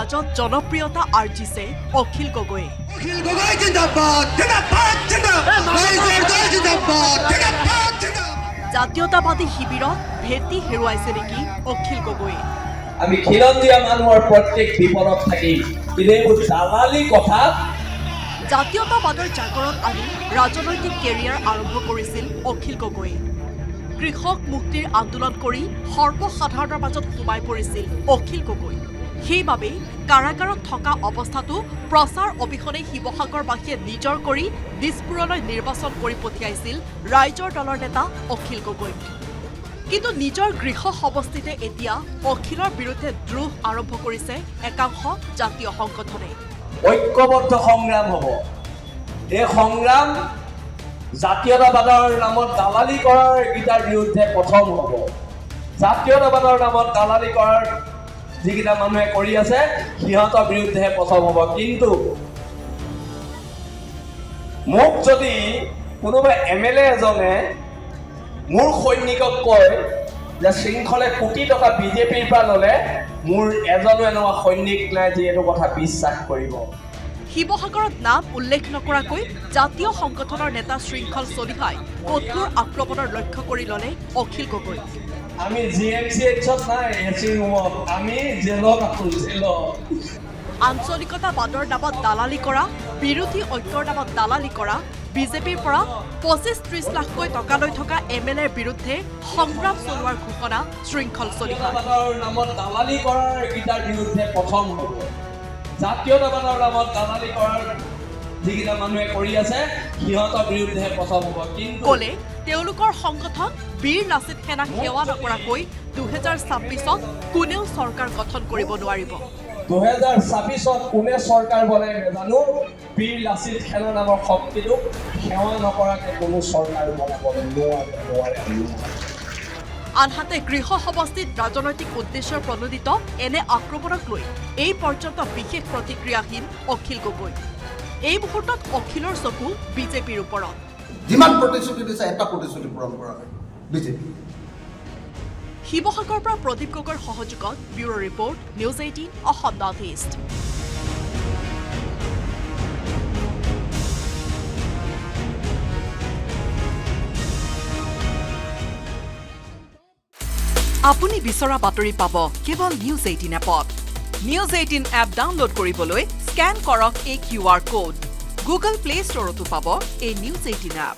মাজত জনপ্ৰিয়তা আৰ্জিছে অখিল গগৈ। অখিল গগৈ জিন্দাবাদ জিন্দাবাদ জিন্দাবাদ জাতীয়তাবাদী শিবিৰত ভেটি হেৰুৱাইছে নেকি অখিল গগৈ? আমি খিলঞ্জীয়া মানুহৰ প্ৰত্যেক বিপদত থাকিম, কিন্তু এইবোৰ দালালি কথা। জাতীয়তাবাদৰ জাগৰণ আনি ৰাজনৈতিক কেৰিয়াৰ আৰম্ভ কৰিছিল অখিল গগৈ। কৃষক মুক্তিৰ আন্দোলন কৰি সৰ্বসাধাৰণৰ মাজত সোমাই পৰিছিল অখিল গগৈ। সেইবাবেই কাৰাগাৰত থকা অৱস্থাতো প্ৰচাৰ অবিহনে শিৱসাগৰবাসীয়ে নিজৰ কৰি দিছপুৰলৈ নিৰ্বাচন কৰি পঠিয়াইছিল ৰাইজৰ দলৰ নেতা অখিল গগৈ। কিন্তু নিজৰ গৃহ সমষ্টিতে এতিয়া অখিলৰ বিৰুদ্ধে দ্ৰোহ আৰম্ভ কৰিছে একাংশ জাতীয় সংগঠনে। ঐক্যবদ্ধ সংগ্ৰাম হ'ব। এই সংগ্ৰাম জাতীয়তাবাদৰ নামত দালালি কৰাৰ গীতাৰ বিৰুদ্ধে প্ৰথম হ'ব। জাতীয়তাবাদৰ নামত দালালি কৰাৰ যিকেইটা মানুহে কৰি আছে সিহঁতৰ বিৰুদ্ধে প্ৰথম হ'ব। কিন্তু মোক যদি কোনোবা MLA এজনে মোৰ সৈনিকক কয় যে শৃংখলে কোটি টকা বিজেপিৰ পৰা ল'লে, মোৰ এজনো এনেকুৱা সৈনিক নাই যি এইটো কথা বিশ্বাস কৰিব। শিৱসাগৰত নাম উল্লেখ নকৰাকৈ জাতীয় সংগঠনৰ নেতা শৃংখল চলিহাই কঠোৰ আক্ৰমণৰ লক্ষ্য কৰি ল'লে অখিল গগৈ। আমি GMCHত নাই, এচি ৰুমত, আমি জেলত আছোঁ, জেলত। আঞ্চলিকতাবাদৰ নামত দালালি কৰা, বিৰোধী ঐক্যৰ নামত দালালি কৰা, বিজেপিৰ পৰা 25-30 লাখকৈ টকা লৈ থকা MLAৰ বিৰুদ্ধে সংগ্ৰাম চলোৱাৰ ঘোষণা শৃংখল চলিহাৰ। জাতীয়তাবাদৰ নামত দালালি কৰাৰ গীতাৰ বিৰুদ্ধে প্ৰথম হ'ব। জাতীয়তাবাদৰ নামত দালালি কৰাৰ যিকেইটা মানুহে কৰি আছে সিহঁতৰ বিৰুদ্ধে প্ৰথম হ'ব। কিন্তু ক'লে তেওঁলোকৰ সংগঠন বীৰ লাচিত সেনাক সেৱা নকৰাকৈ 2026ত কোনেও চৰকাৰ গঠন কৰিব নোৱাৰিব। 2026ত কোনে চৰকাৰ বনাই নাজানো, বীৰ লাচিত সেনা নামৰ শক্তিটোক সেৱা নকৰাকৈ কোনো চৰকাৰ বনাব নোৱাৰে। আনহাতে গৃহ সমষ্টিত ৰাজনৈতিক উদ্দেশ্যৰ প্ৰণোদিত এনে আক্ৰমণক লৈ এই পৰ্যন্ত বিশেষ প্ৰতিক্ৰিয়াহীন অখিল গগৈ। এই মুহূৰ্তত অখিলৰ চকু বিজেপিৰ ওপৰত। যিমান প্ৰতিশ্ৰুতি দিছে এটা প্ৰতিশ্ৰুতি পূৰণ কৰা নাই বিজেপি। শিৱসাগৰৰ পৰা প্ৰদীপ গগৈৰ সহযোগত bureau' report, news 18 Assam north east. আপুনি বিচৰা বাতৰি পাব কেৱল নিউজ 18 এপত। নিউজ 18 এপ ডাউনলোড কৰিবলৈ স্কেন কৰক এই QR কোড। গুগল প্লে ষ্টৰতো পাব এই নিউজ 18 এপ।